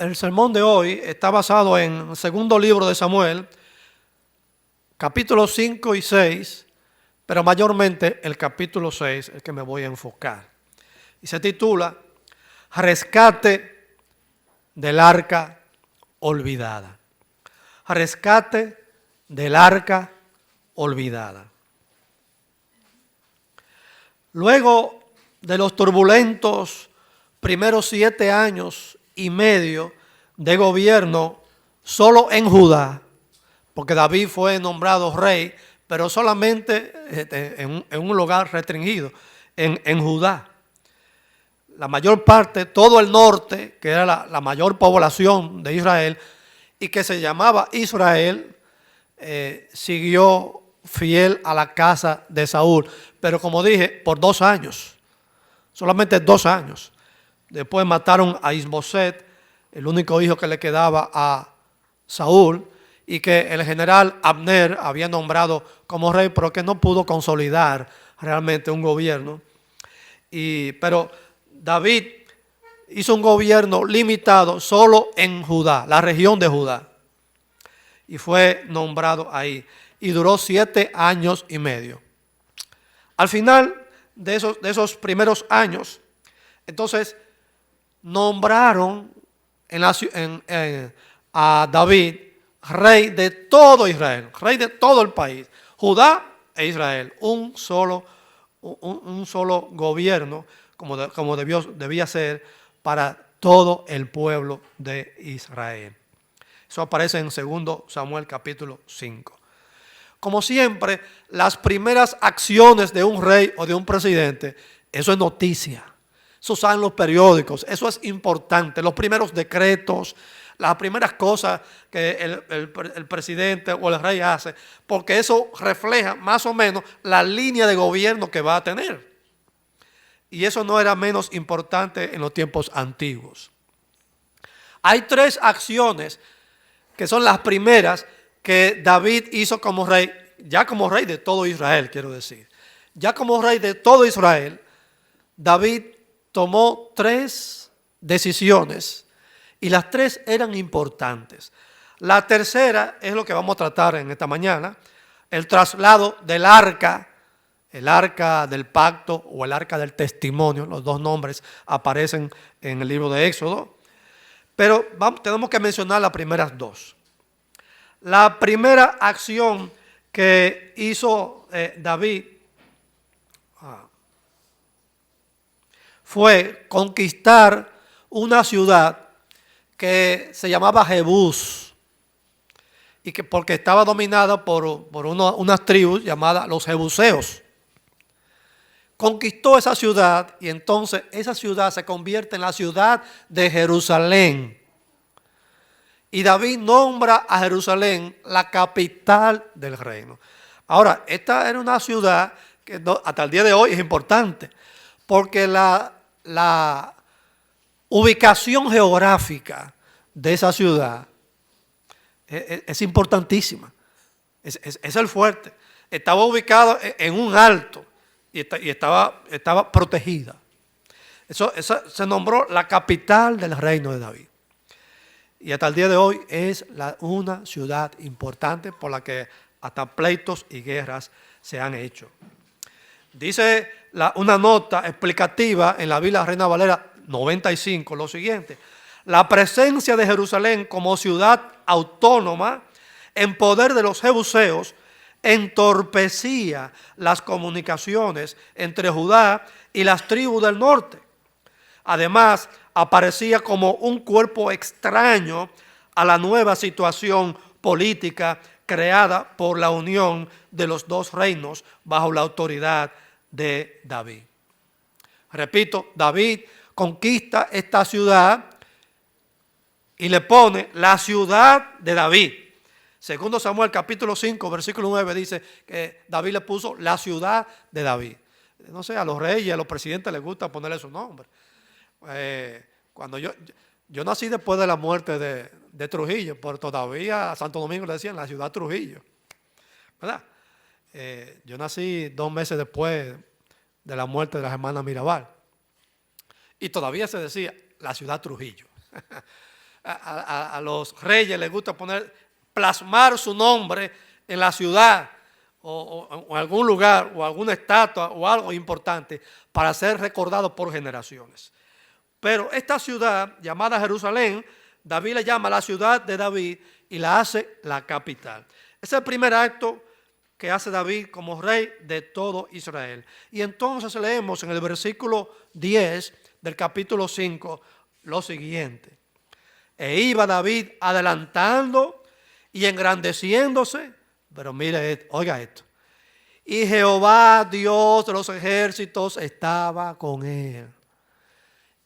El sermón de hoy está basado en el segundo libro de Samuel, capítulos 5 y 6, pero mayormente el capítulo 6 es el que me voy a enfocar. Y se titula Rescate del arca olvidada. Rescate del arca olvidada. Luego de los turbulentos primeros 7 años y medio de gobierno solo en Judá, porque David fue nombrado rey, pero solamente en un lugar restringido, en Judá. La mayor parte, todo el norte, que era la mayor población de Israel, y que se llamaba Israel, siguió fiel a la casa de Saúl. Pero como dije, por 2 años, solamente 2 años. Después mataron a Isboset, el único hijo que le quedaba a Saúl, y que el general Abner había nombrado como rey, pero que no pudo consolidar realmente un gobierno. Pero David hizo un gobierno limitado solo en Judá, la región de Judá, y fue nombrado ahí, y duró 7 años y medio. Al final de esos primeros años, entonces nombraron a David rey de todo Israel, rey de todo el país, Judá e Israel, un solo gobierno, como debía ser para todo el pueblo de Israel. Eso aparece en 2 Samuel capítulo 5. Como siempre, las primeras acciones de un rey o de un presidente, eso es noticia. Eso sale en los periódicos, eso es importante. Los primeros decretos, las primeras cosas que el presidente o el rey hace, porque eso refleja más o menos la línea de gobierno que va a tener. Y eso no era menos importante en los tiempos antiguos. Hay 3 acciones que son las primeras que David hizo como rey, ya como rey de todo Israel, quiero decir. Ya como rey de todo Israel, David tomó 3 decisiones y las 3 eran importantes. La tercera es lo que vamos a tratar en esta mañana, el traslado del arca, el arca del pacto o el arca del testimonio. Los 2 nombres aparecen en el libro de Éxodo, pero tenemos que mencionar las primeras 2. La primera acción que hizo David fue conquistar una ciudad que se llamaba Jebús, y que porque estaba dominada por unas tribus llamadas los jebuseos. Conquistó esa ciudad y entonces esa ciudad se convierte en la ciudad de Jerusalén. Y David nombra a Jerusalén la capital del reino. Ahora, esta era una ciudad que hasta el día de hoy es importante, porque la ubicación geográfica de esa ciudad es importantísima. Es el fuerte. Estaba ubicado en un alto y estaba protegida. Eso se nombró la capital del reino de David. Y hasta el día de hoy es una ciudad importante por la que hasta pleitos y guerras se han hecho. Dice una nota explicativa en la Biblia Reina Valera 95 lo siguiente: la presencia de Jerusalén como ciudad autónoma en poder de los jebuseos entorpecía las comunicaciones entre Judá y las tribus del norte. Además, aparecía como un cuerpo extraño a la nueva situación política creada por la unión de los 2 reinos bajo la autoridad de David. Repito, David conquista esta ciudad y le pone la ciudad de David. 2 Samuel capítulo 5 versículo 9 dice que David le puso la ciudad de David. No sé, a los reyes, a los presidentes les gusta ponerle su nombre. Cuando yo nací después de la muerte de Trujillo, pero todavía a Santo Domingo le decían la ciudad Trujillo, ¿verdad? Yo nací 2 meses después de la muerte de las hermanas Mirabal y todavía se decía la ciudad Trujillo. a los reyes les gusta plasmar su nombre en la ciudad o en algún lugar o alguna estatua o algo importante para ser recordado por generaciones. Pero esta ciudad llamada Jerusalén, David la llama la ciudad de David y la hace la capital. Es el primer acto que hace David como rey de todo Israel. Y entonces leemos en el versículo 10 del capítulo 5 lo siguiente. E iba David adelantando y engrandeciéndose, pero mire, oiga esto. Y Jehová, Dios de los ejércitos, estaba con él.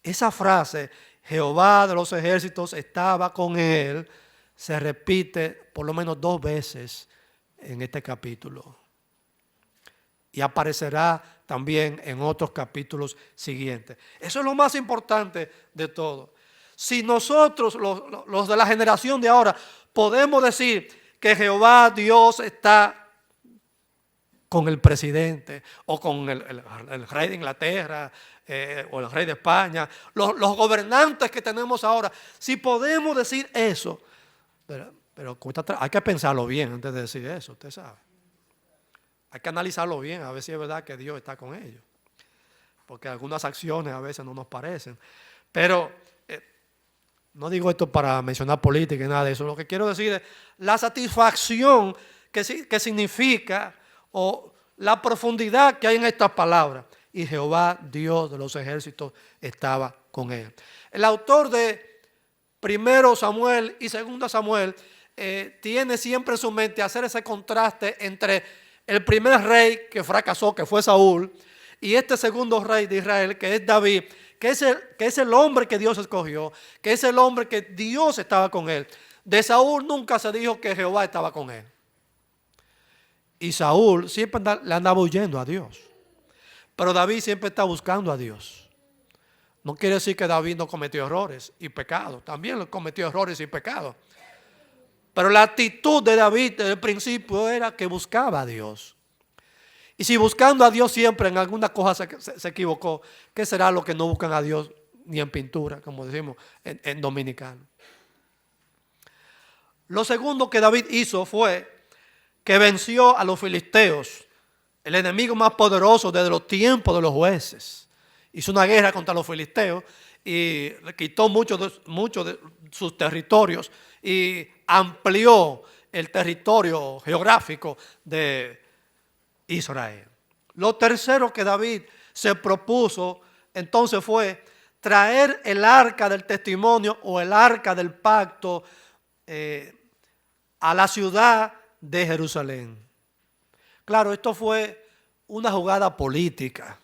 Esa frase, Jehová de los ejércitos estaba con él, se repite por lo menos 2 veces en este capítulo. Y aparecerá también en otros capítulos siguientes. Eso es lo más importante de todo. Si nosotros, los de la generación de ahora, podemos decir que Jehová Dios está con el presidente o con el rey de Inglaterra o el rey de España, los gobernantes que tenemos ahora, si podemos decir eso, pero hay que pensarlo bien antes de decir eso, usted sabe. Hay que analizarlo bien, a ver si es verdad que Dios está con ellos. Porque algunas acciones a veces no nos parecen. Pero no digo esto para mencionar política y nada de eso. Lo que quiero decir es la satisfacción que significa o la profundidad que hay en estas palabras. Y Jehová, Dios de los ejércitos, estaba con él. El autor de 1 Samuel y 2 Samuel tiene siempre en su mente hacer ese contraste entre el primer rey que fracasó, que fue Saúl, y este segundo rey de Israel, que es David, que es el hombre que Dios escogió, que es el hombre que Dios estaba con él. De Saúl nunca se dijo que Jehová estaba con él. Y Saúl siempre le andaba huyendo a Dios. Pero David siempre está buscando a Dios. No quiere decir que David no cometió errores y pecados. También cometió errores y pecados. Pero la actitud de David desde el principio era que buscaba a Dios. Y si buscando a Dios siempre en alguna cosa se equivocó, ¿qué será lo que no buscan a Dios ni en pintura, como decimos en dominicano? Lo segundo que David hizo fue que venció a los filisteos, el enemigo más poderoso desde los tiempos de los jueces. Hizo una guerra contra los filisteos y le quitó muchos de sus territorios y amplió el territorio geográfico de Israel. Lo tercero que David se propuso entonces fue traer el arca del testimonio o el arca del pacto a la ciudad de Jerusalén. Claro, esto fue una jugada política,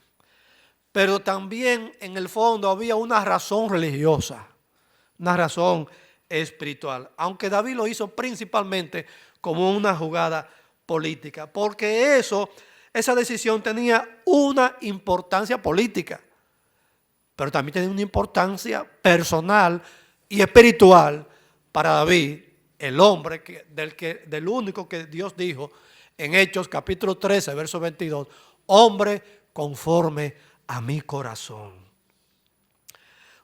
pero también en el fondo había una razón religiosa, una razón espiritual, aunque David lo hizo principalmente como una jugada política, porque esa decisión tenía una importancia política, pero también tenía una importancia personal y espiritual para David, el hombre del único que Dios dijo en Hechos capítulo 13, verso 22, hombre conforme a mi corazón.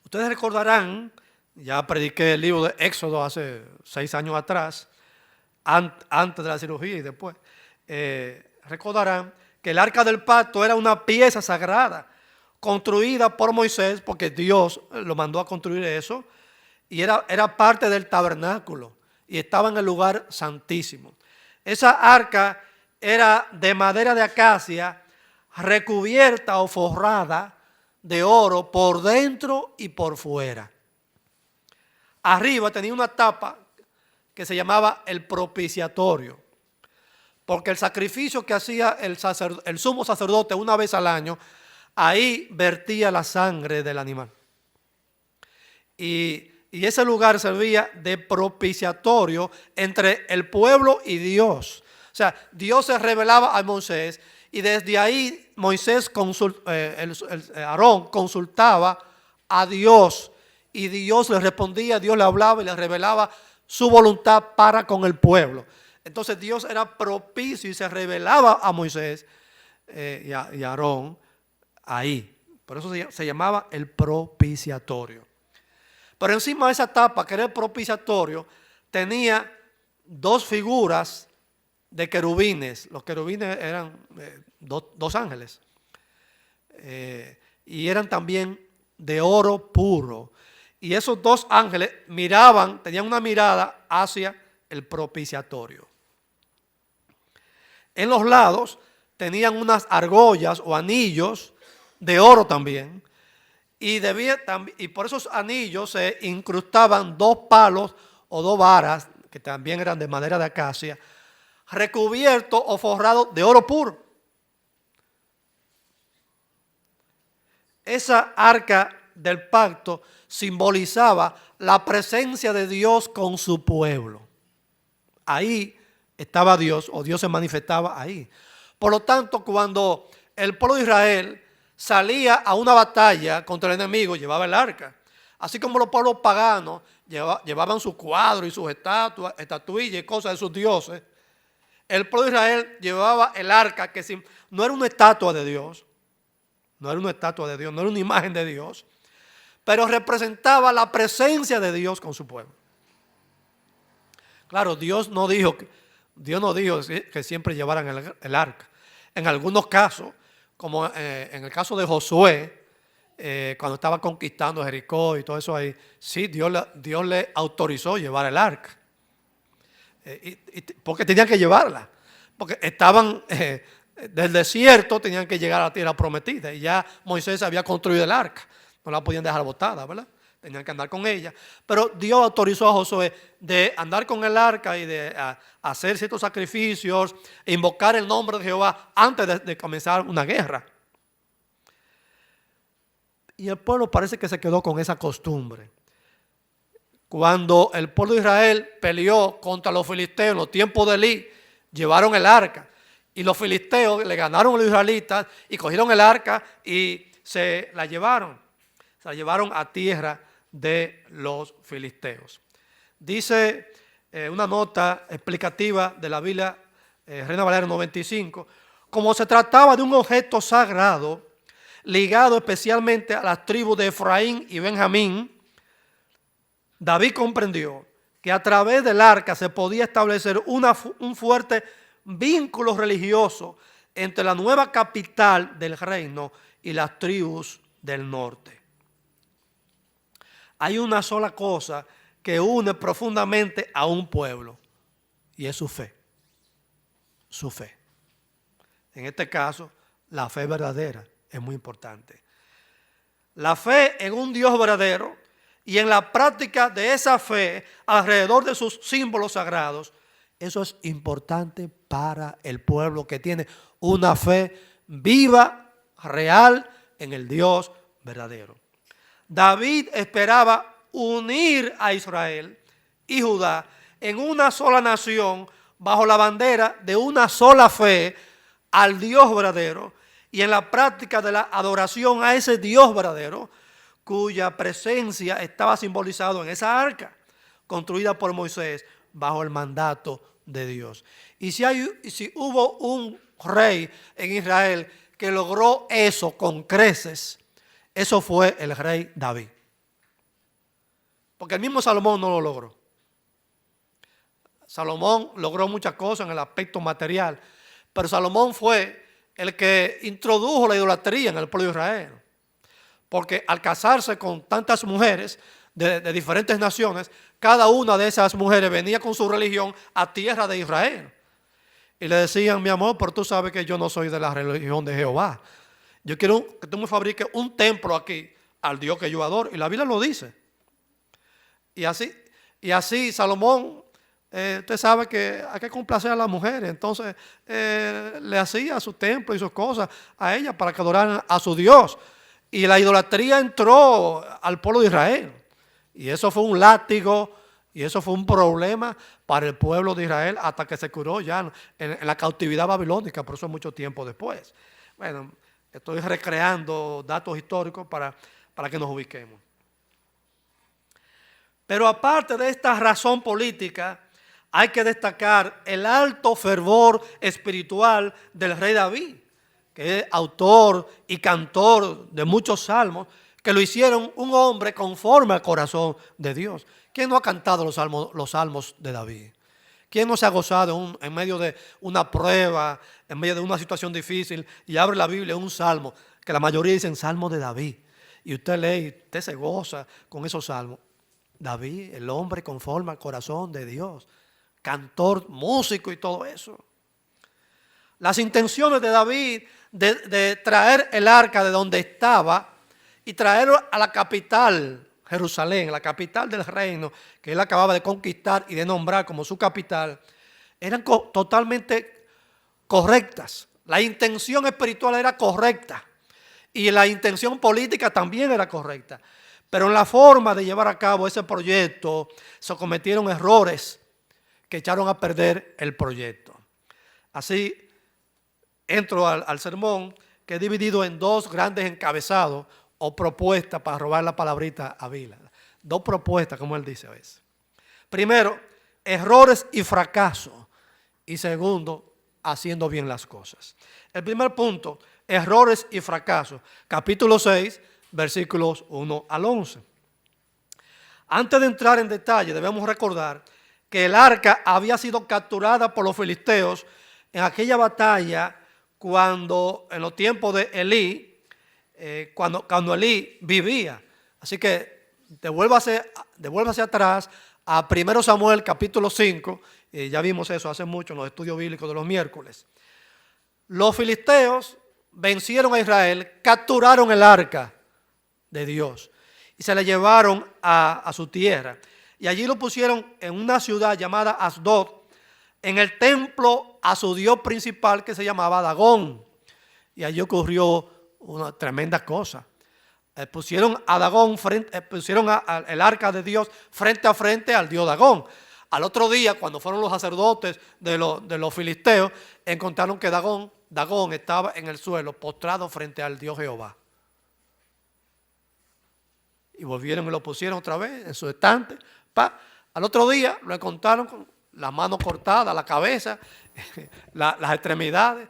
Ustedes recordarán, ya prediqué el libro de Éxodo hace 6 años atrás, antes de la cirugía y después, recordarán que el arca del pacto era una pieza sagrada construida por Moisés, porque Dios lo mandó a construir eso, y era parte del tabernáculo y estaba en el lugar santísimo. Esa arca era de madera de acacia, recubierta o forrada de oro por dentro y por fuera. Arriba tenía una tapa que se llamaba el propiciatorio, porque el sacrificio que hacía el sumo sacerdote una vez al año, ahí vertía la sangre del animal. Y ese lugar servía de propiciatorio entre el pueblo y Dios. O sea, Dios se revelaba a Moisés y desde ahí Aarón consultaba a Dios y Dios le respondía, Dios le hablaba y le revelaba su voluntad para con el pueblo. Entonces Dios era propicio y se revelaba a Moisés y a Aarón ahí. Por eso se llamaba el propiciatorio. Pero encima de esa tapa, que era el propiciatorio, tenía dos figuras de querubines. Los querubines eran dos ángeles. Y eran también de oro puro. Y esos dos ángeles tenían una mirada hacia el propiciatorio. En los lados tenían unas argollas o anillos de oro también. Y por esos anillos se incrustaban dos palos o dos varas, que también eran de madera de acacia, recubiertos o forrados de oro puro. Esa arca del pacto simbolizaba la presencia de Dios con su pueblo. Ahí estaba Dios, o Dios se manifestaba ahí. Por lo tanto, cuando el pueblo de Israel salía a una batalla contra el enemigo, llevaba el arca. Así como los pueblos paganos llevaban sus cuadros y sus estatuillas y cosas de sus dioses, el pueblo de Israel llevaba el arca, que no era una estatua de Dios, no era una estatua de Dios, no era una imagen de Dios, pero representaba la presencia de Dios con su pueblo. Claro, Dios no dijo que siempre llevaran el arca. En algunos casos, como en el caso de Josué, cuando estaba conquistando Jericó y todo eso ahí, sí, Dios le autorizó llevar el arca. Porque tenían que llevarla. Porque estaban del desierto, tenían que llegar a la tierra prometida. Y ya Moisés había construido el arca. No la podían dejar botada, ¿verdad? Tenían que andar con ella. Pero Dios autorizó a Josué de andar con el arca y de hacer ciertos sacrificios, e invocar el nombre de Jehová antes de comenzar una guerra. Y el pueblo parece que se quedó con esa costumbre. Cuando el pueblo de Israel peleó contra los filisteos en los tiempos de Elí, llevaron el arca. Y los filisteos le ganaron a los israelitas y cogieron el arca y se la llevaron. Se la llevaron a tierra de los filisteos. Dice una nota explicativa de la Biblia Reina Valera 95, como se trataba de un objeto sagrado ligado especialmente a las tribus de Efraín y Benjamín, David comprendió que a través del arca se podía establecer un fuerte vínculo religioso entre la nueva capital del reino y las tribus del norte. Hay una sola cosa que une profundamente a un pueblo, y es su fe. Su fe. En este caso, la fe verdadera es muy importante. La fe en un Dios verdadero y en la práctica de esa fe alrededor de sus símbolos sagrados, eso es importante para el pueblo que tiene una fe viva, real, en el Dios verdadero. David esperaba unir a Israel y Judá en una sola nación bajo la bandera de una sola fe al Dios verdadero y en la práctica de la adoración a ese Dios verdadero cuya presencia estaba simbolizado en esa arca construida por Moisés bajo el mandato de Dios. Y si hubo un rey en Israel que logró eso con creces, eso fue el rey David. Porque el mismo Salomón no lo logró. Salomón logró muchas cosas en el aspecto material, pero Salomón fue el que introdujo la idolatría en el pueblo de Israel. Porque al casarse con tantas mujeres de diferentes naciones, cada una de esas mujeres venía con su religión a tierra de Israel. Y le decían, mi amor, pero tú sabes que yo no soy de la religión de Jehová. Yo quiero que tú me fabriques un templo aquí al Dios que yo adoro. Y la Biblia lo dice. Y así Salomón, usted sabe que hay que complacer a las mujeres. Entonces le hacía su templo y sus cosas a ellas para que adoraran a su Dios. Y la idolatría entró al pueblo de Israel. Y eso fue un látigo y eso fue un problema para el pueblo de Israel hasta que se curó ya en la cautividad babilónica, por eso mucho tiempo después. Bueno, estoy recreando datos históricos para que nos ubiquemos. Pero aparte de esta razón política, hay que destacar el alto fervor espiritual del rey David, que es autor y cantor de muchos salmos, que lo hicieron un hombre conforme al corazón de Dios. ¿Quién no ha cantado los salmos de David? ¿Quién no se ha gozado en medio de una prueba, en medio de una situación difícil, y abre la Biblia un salmo, que la mayoría dicen salmo de David, y usted lee y usted se goza con esos salmos? David, el hombre conforme al corazón de Dios, cantor, músico y todo eso. Las intenciones de David de traer el arca de donde estaba y traerlo a la capital, Jerusalén, la capital del reino que él acababa de conquistar y de nombrar como su capital, eran totalmente correctas. La intención espiritual era correcta y la intención política también era correcta. Pero en la forma de llevar a cabo ese proyecto se cometieron errores que echaron a perder el proyecto. Así entro al sermón, que he dividido en dos grandes encabezados o propuestas, para robar la palabrita a Vila. Dos propuestas, como él dice a veces. Primero, errores y fracasos. Y segundo, haciendo bien las cosas. El primer punto, errores y fracasos. Capítulo 6, versículos 1 al 11. Antes de entrar en detalle, debemos recordar que el arca había sido capturada por los filisteos en aquella batalla cuando, en los tiempos de Elí, cuando Elí vivía. Así que devuélvase atrás a 1 Samuel capítulo 5, ya vimos eso hace mucho en los estudios bíblicos de los miércoles. Los filisteos vencieron a Israel, capturaron el arca de Dios y se la llevaron a su tierra. Y allí lo pusieron en una ciudad llamada Asdod, en el templo a su dios principal que se llamaba Dagón. Y allí ocurrió una tremenda cosa. Pusieron a Dagón, pusieron el arca de Dios frente a frente al dios Dagón. Al otro día, cuando fueron los sacerdotes de los filisteos, encontraron que Dagón estaba en el suelo, postrado frente al dios Jehová. Y volvieron y lo pusieron otra vez en su estante. Al otro día lo encontraron con la mano cortada, la cabeza, las extremidades,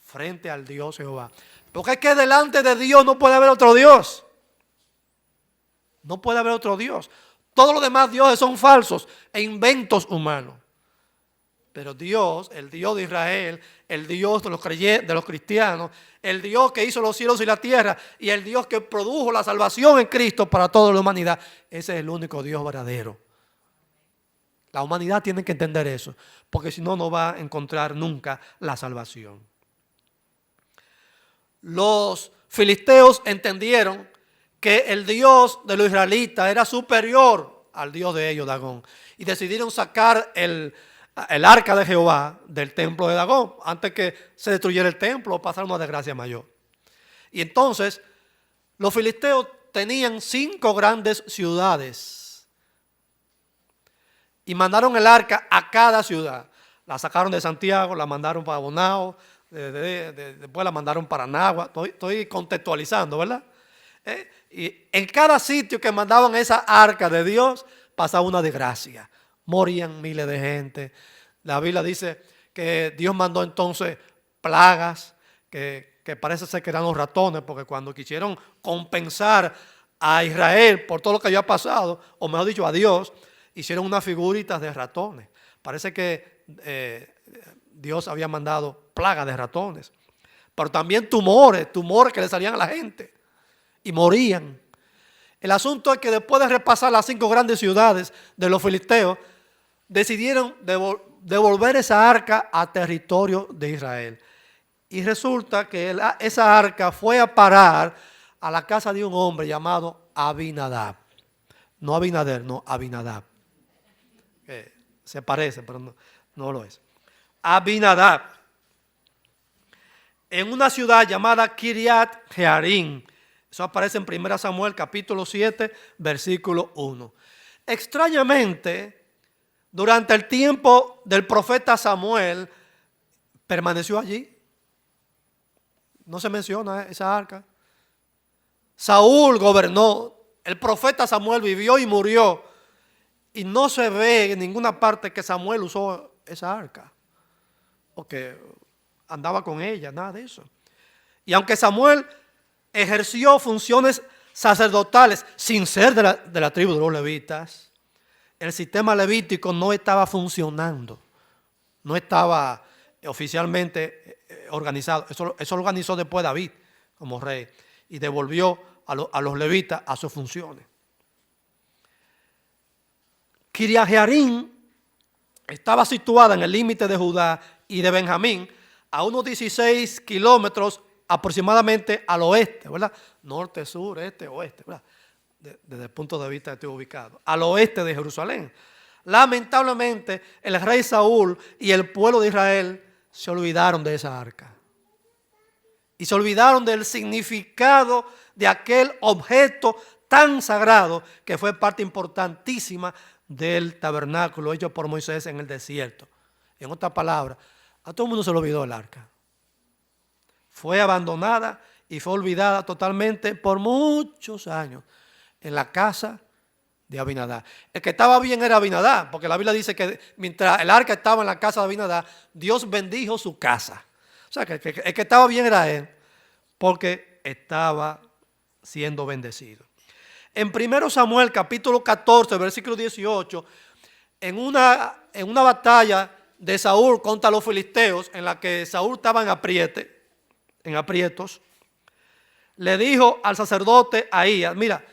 frente al Dios Jehová. Porque es que delante de Dios no puede haber otro Dios. No puede haber otro Dios. Todos los demás dioses son falsos e inventos humanos. Pero Dios, el Dios de Israel, el Dios de los cristianos, el Dios que hizo los cielos y la tierra y el Dios que produjo la salvación en Cristo para toda la humanidad, ese es el único Dios verdadero. La humanidad tiene que entender eso, porque si no, no va a encontrar nunca la salvación. Los filisteos entendieron que el Dios de los israelitas era superior al Dios de ellos, Dagón, y decidieron sacar el arca de Jehová del templo de Dagón antes que se destruyera el templo o pasara una desgracia mayor. Y entonces los filisteos tenían 5 grandes ciudades y mandaron el arca a cada ciudad. La sacaron de Santiago, la mandaron para Bonao, después la mandaron para Nagua. Estoy contextualizando, ¿verdad? Y en cada sitio que mandaban esa arca de Dios pasaba una desgracia. Morían miles de gente. La Biblia dice que Dios mandó entonces plagas, que parece ser que eran los ratones, porque cuando quisieron compensar a Israel por todo lo que había pasado, o mejor dicho, a Dios, hicieron unas figuritas de ratones. Parece que Dios había mandado plagas de ratones. Pero también tumores que le salían a la gente y morían. El asunto es que después de repasar las 5 grandes ciudades de los filisteos, decidieron devolver esa arca a territorio de Israel. Y resulta que esa arca fue a parar a la casa de un hombre llamado Abinadab. No Abinader, no Abinadab. Se parece, pero no lo es. Abinadab. En una ciudad llamada Kiriat Jearim. Eso aparece en 1 Samuel capítulo 7, versículo 1. Extrañamente, durante el tiempo del profeta Samuel, permaneció allí. No se menciona esa arca. Saúl gobernó. El profeta Samuel vivió y murió. Y no se ve en ninguna parte que Samuel usó esa arca, o que andaba con ella, nada de eso. Y aunque Samuel ejerció funciones sacerdotales, sin ser de la tribu de los levitas. El sistema levítico no estaba funcionando, no estaba oficialmente organizado. Eso lo organizó después David como rey y devolvió a los levitas a sus funciones. Kiriat Jearim estaba situada en el límite de Judá y de Benjamín, a unos 16 kilómetros aproximadamente al oeste, ¿verdad? Norte, sur, este, oeste, ¿verdad? Desde el punto de vista de este ubicado, al oeste de Jerusalén. Lamentablemente, el rey Saúl y el pueblo de Israel se olvidaron de esa arca. Y se olvidaron del significado de aquel objeto tan sagrado que fue parte importantísima del tabernáculo hecho por Moisés en el desierto. En otras palabras, a todo el mundo se le olvidó el arca. Fue abandonada y fue olvidada totalmente por muchos años en la casa de Abinadab. El que estaba bien era Abinadab, porque la Biblia dice que mientras el arca estaba en la casa de Abinadab, Dios bendijo su casa. O sea, que el que estaba bien era él, porque estaba siendo bendecido. En 1 Samuel capítulo 14, versículo 18, en una batalla de Saúl contra los filisteos, en la que Saúl estaba en aprietos, le dijo al sacerdote Ahías, mira,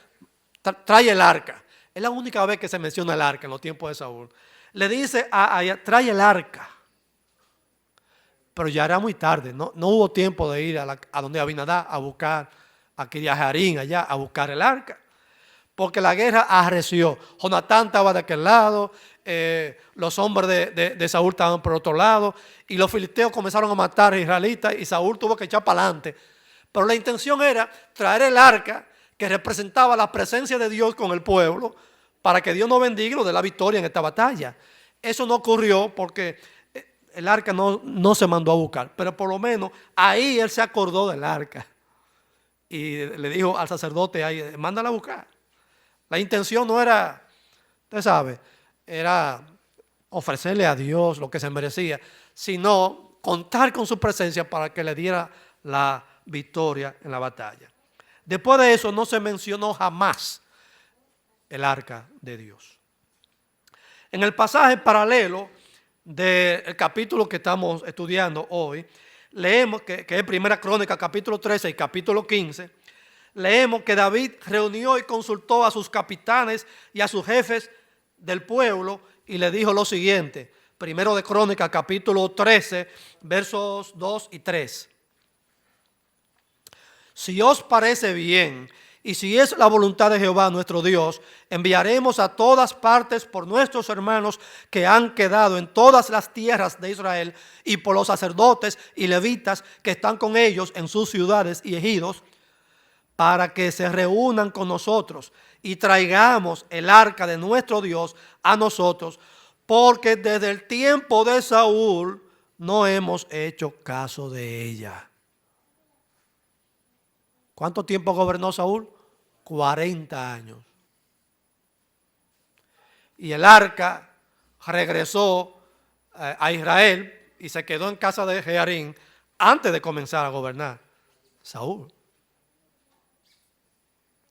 trae el arca. Es la única vez que se menciona el arca en los tiempos de Saúl. Le dice a Ahías, trae el arca. Pero ya era muy tarde, no hubo tiempo de ir a donde Abinadab a buscar a Kiriat Jearim allá a buscar el arca. Porque la guerra arreció. Jonatán estaba de aquel lado, los hombres de Saúl estaban por otro lado, y los filisteos comenzaron a matar a israelitas y Saúl tuvo que echar para adelante. Pero la intención era traer el arca que representaba la presencia de Dios con el pueblo para que Dios nos bendiga y nos dé la victoria en esta batalla. Eso no ocurrió porque el arca no se mandó a buscar, pero por lo menos ahí él se acordó del arca y le dijo al sacerdote ahí, mándala a buscar. La intención no era, usted sabe, era ofrecerle a Dios lo que se merecía, sino contar con su presencia para que le diera la victoria en la batalla. Después de eso no se mencionó jamás el arca de Dios. En el pasaje paralelo del capítulo que estamos estudiando hoy, leemos que es Primera Crónica capítulo 13 y capítulo 15, leemos que David reunió y consultó a sus capitanes y a sus jefes del pueblo y le dijo lo siguiente, Primero de Crónica capítulo 13 versos 2 y 3. Si os parece bien y si es la voluntad de Jehová nuestro Dios, enviaremos a todas partes por nuestros hermanos que han quedado en todas las tierras de Israel y por los sacerdotes y levitas que están con ellos en sus ciudades y ejidos, para que se reúnan con nosotros y traigamos el arca de nuestro Dios a nosotros, porque desde el tiempo de Saúl no hemos hecho caso de ella. ¿Cuánto tiempo gobernó Saúl? 40 años. Y el arca regresó a Israel y se quedó en casa de Jearim antes de comenzar a gobernar Saúl.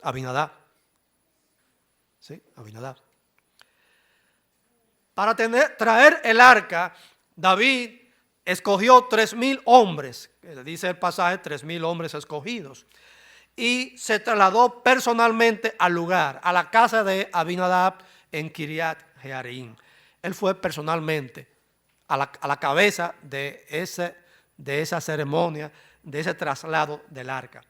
Abinadab. Sí, Abinadab. Para traer el arca, David escogió 3,000 hombres, dice el pasaje, 3,000 hombres escogidos, y se trasladó personalmente al lugar, a la casa de Abinadab en Kiriat Jearim. Él fue personalmente a la cabeza de esa ceremonia, de ese traslado del arca.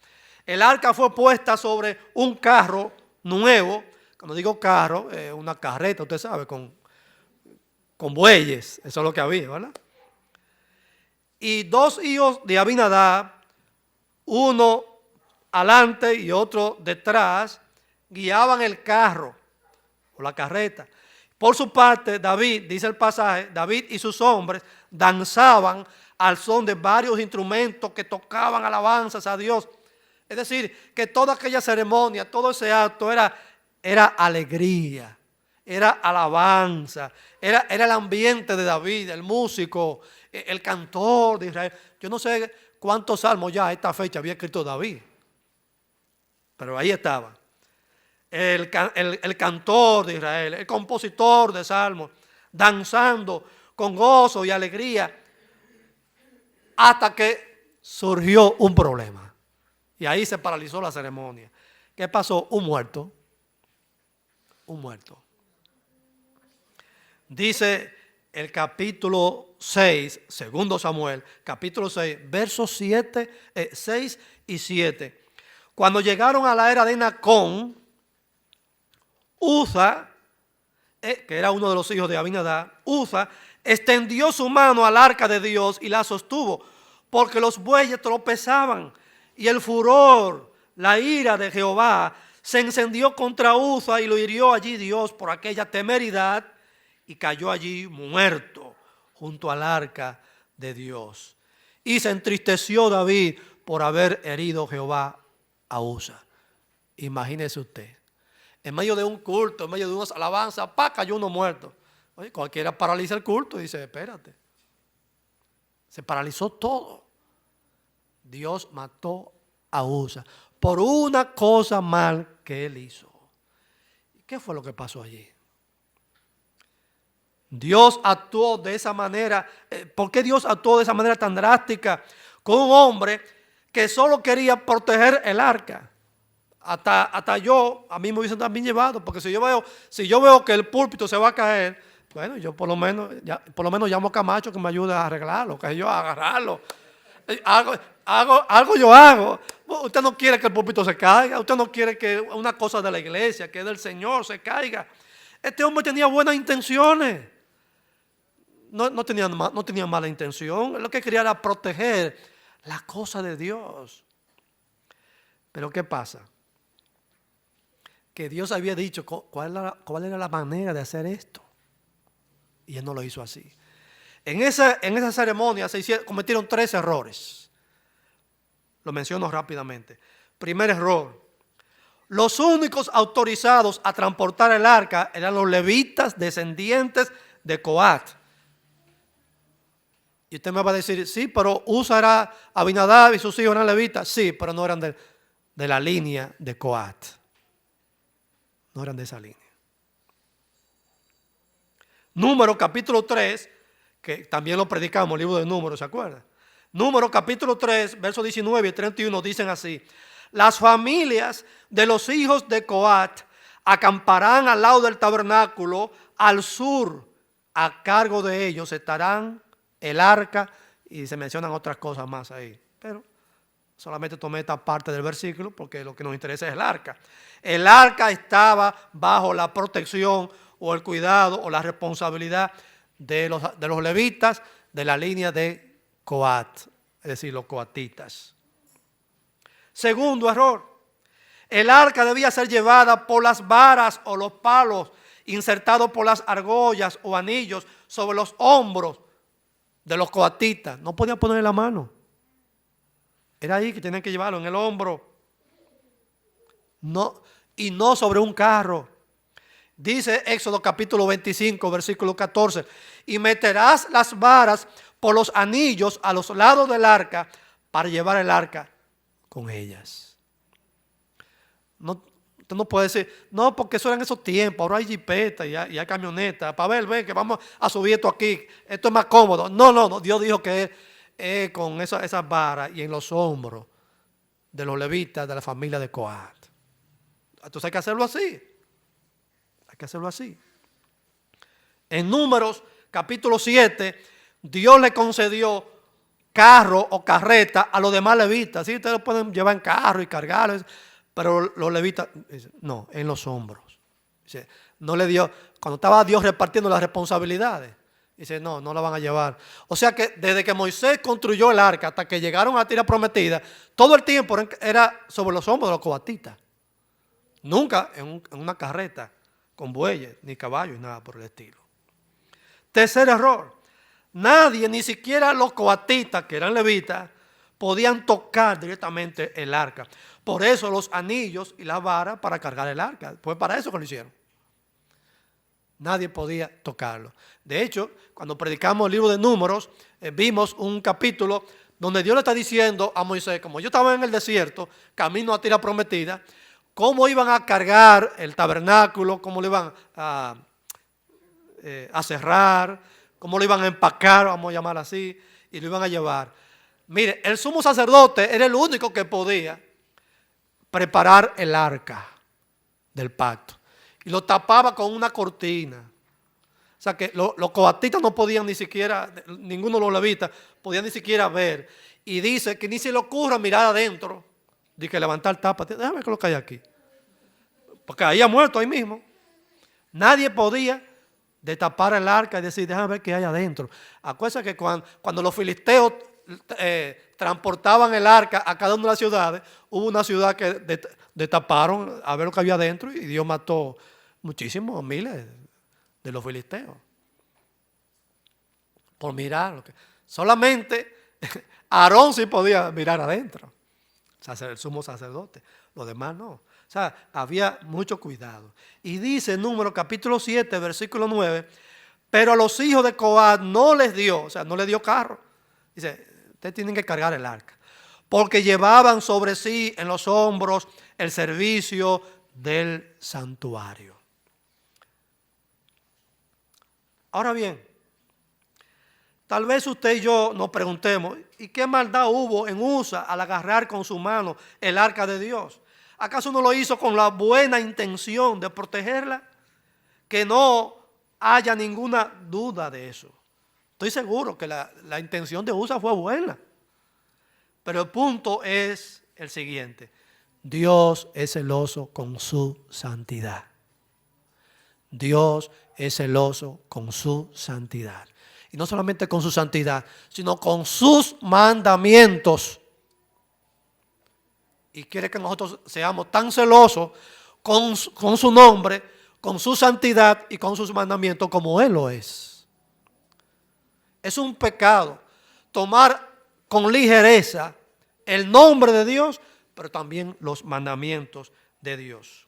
El arca fue puesta sobre un carro nuevo, cuando digo carro, una carreta, usted sabe, con bueyes, eso es lo que había, ¿verdad? Y 2 hijos de Abinadab, uno adelante y otro detrás, guiaban el carro o la carreta. Por su parte, David, dice el pasaje, David y sus hombres danzaban al son de varios instrumentos que tocaban alabanzas a Dios. Es decir, que toda aquella ceremonia, todo ese acto era alegría, era alabanza, era el ambiente de David, el músico, el cantor de Israel. Yo no sé cuántos salmos ya a esta fecha había escrito David. pero ahí estaba. El cantor de Israel, el compositor de salmos, danzando con gozo y alegría, hasta que surgió un problema. Y ahí se paralizó la ceremonia. ¿Qué pasó? Un muerto. Un muerto. Dice el capítulo 6, segundo Samuel, capítulo 6, versos 6 y 7. Cuando llegaron a la era de Nacón, Uza, que era uno de los hijos de Abinadab, Uza extendió su mano al arca de Dios y la sostuvo, porque los bueyes tropezaban, y el furor, la ira de Jehová, se encendió contra Uza y lo hirió allí Dios por aquella temeridad, y cayó allí muerto junto al arca de Dios. Y se entristeció David por haber herido Jehová a Uza. Imagínese usted, en medio de un culto, en medio de unas alabanzas, cayó uno muerto. Oye, cualquiera paraliza el culto y dice, espérate. Se paralizó todo. Dios mató a Uza por una cosa mal que él hizo. ¿Y qué fue lo que pasó allí? Dios actuó de esa manera. ¿Por qué Dios actuó de esa manera tan drástica con un hombre que solo quería proteger el arca? Hasta yo, a mí me hubiesen también llevado, porque si yo veo que el púlpito se va a caer, bueno, yo por lo menos llamo a Camacho que me ayude a arreglarlo, que yo a agarrarlo. Algo yo hago. Usted no quiere que el púlpito se caiga, usted no quiere que una cosa de la iglesia, que es del Señor, se caiga. Este hombre tenía buenas intenciones. No tenía mala intención. Lo que quería era proteger la cosa de Dios. Pero ¿qué pasa? Que Dios había dicho cuál era la manera de hacer esto. Y él no lo hizo así. En esa ceremonia cometieron 3 errores. Lo menciono rápidamente. Primer error. Los únicos autorizados a transportar el arca eran los levitas descendientes de Coat. Y usted me va a decir, sí, pero Uza era Abinadab y sus hijos eran levitas. Sí, pero no eran de la línea de Coat. No eran de esa línea. Número capítulo 3, que también lo predicamos, el libro de Números, ¿se acuerdan? Número capítulo 3, versos 19 y 31 dicen así: las familias de los hijos de Coat acamparán al lado del tabernáculo al sur. A cargo de ellos estarán el arca, y se mencionan otras cosas más ahí, pero solamente tomé esta parte del versículo porque lo que nos interesa es el arca. El arca estaba bajo la protección o el cuidado o la responsabilidad de los levitas de la línea de Coat, es decir, los coatitas. Segundo error, el arca debía ser llevada por las varas o los palos insertados por las argollas o anillos sobre los hombros de los coatitas. No podían ponerle la mano. Era ahí que tenían que llevarlo, en el hombro. No, y no sobre un carro. Dice Éxodo capítulo 25, versículo 14: y meterás las varas por los anillos a los lados del arca para llevar el arca con ellas. No, usted no puede decir, no, porque eso era en esos tiempos, ahora hay jipeta y hay camioneta. Para ver, ven que vamos a subir esto aquí, esto es más cómodo. No, Dios dijo que con esas varas y en los hombros de los levitas de la familia de Coat. Entonces hay que hacerlo así. Hay que hacerlo así. En Números capítulo 7, Dios le concedió carro o carreta a los demás levitas. Sí, ustedes lo pueden llevar en carro y cargarlo, pero los levitas, no, en los hombros. Dice, no le dio, cuando estaba Dios repartiendo las responsabilidades, dice, no la van a llevar. O sea que desde que Moisés construyó el arca hasta que llegaron a la tierra prometida, todo el tiempo era sobre los hombros de los coatitas. Nunca en una carreta con bueyes, ni caballos, ni nada por el estilo. Tercer error. Nadie, ni siquiera los coatitas, que eran levitas, podían tocar directamente el arca. Por eso los anillos y las varas para cargar el arca. Pues para eso que lo hicieron. Nadie podía tocarlo. De hecho, cuando predicamos el libro de Números, vimos un capítulo donde Dios le está diciendo a Moisés, como yo estaba en el desierto, camino a tierra prometida, cómo iban a cargar el tabernáculo, cómo lo iban a cerrar, cómo lo iban a empacar, vamos a llamar así, y lo iban a llevar. Mire, el sumo sacerdote era el único que podía preparar el arca del pacto. Y lo tapaba con una cortina. O sea que los coatitas no podían ni siquiera, ninguno de los levitas podían ni siquiera ver. Y dice que ni se le ocurra mirar adentro, de que levantar tapa. Déjame ver qué es lo que hay aquí. Porque ahí ha muerto ahí mismo. Nadie podía destapar el arca y decir, déjame ver qué hay adentro. Acuérdense que cuando los filisteos transportaban el arca a cada una de las ciudades, hubo una ciudad que destaparon a ver lo que había adentro y Dios mató muchísimos, miles de los filisteos por mirar. Solamente Aarón sí podía mirar adentro, el sumo sacerdote, los demás no. O sea, había mucho cuidado. Y dice en Números capítulo 7, versículo 9, pero a los hijos de Coat no les dio, o sea, no les dio carro. Dice, ustedes tienen que cargar el arca, porque llevaban sobre sí en los hombros el servicio del santuario. Ahora bien, tal vez usted y yo nos preguntemos, ¿y qué maldad hubo en Usa al agarrar con su mano el arca de Dios? ¿Acaso no lo hizo con la buena intención de protegerla? Que no haya ninguna duda de eso. Estoy seguro que la intención de Usa fue buena. Pero el punto es el siguiente. Dios es celoso con su santidad. Dios es celoso con su santidad. Y no solamente con su santidad, sino con sus mandamientos. Y quiere que nosotros seamos tan celosos con su nombre, con su santidad y con sus mandamientos como Él lo es. Es un pecado tomar con ligereza el nombre de Dios, pero también los mandamientos de Dios.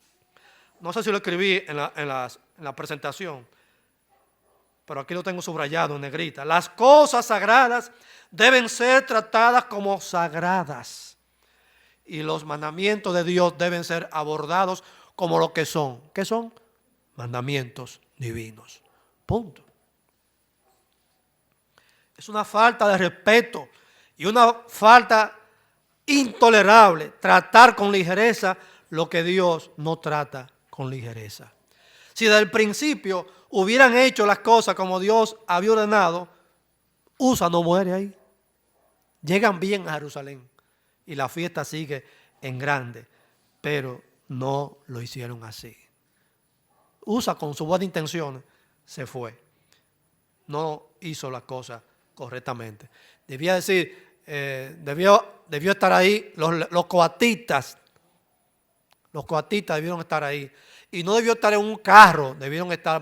No sé si lo escribí en la presentación, pero aquí lo tengo subrayado en negrita. Las cosas sagradas deben ser tratadas como sagradas. Y los mandamientos de Dios deben ser abordados como lo que son. ¿Qué son? Mandamientos divinos. Punto. Es una falta de respeto y una falta intolerable tratar con ligereza lo que Dios no trata con ligereza. Si desde el principio hubieran hecho las cosas como Dios había ordenado, Usa no muere ahí. Llegan bien a Jerusalén y la fiesta sigue en grande, pero no lo hicieron así. Usa con su buena intención se fue. No hizo las cosas correctamente. Debía decir, debió estar ahí los coatitas. Los coatitas debieron estar ahí. Y no debió estar en un carro, debieron estar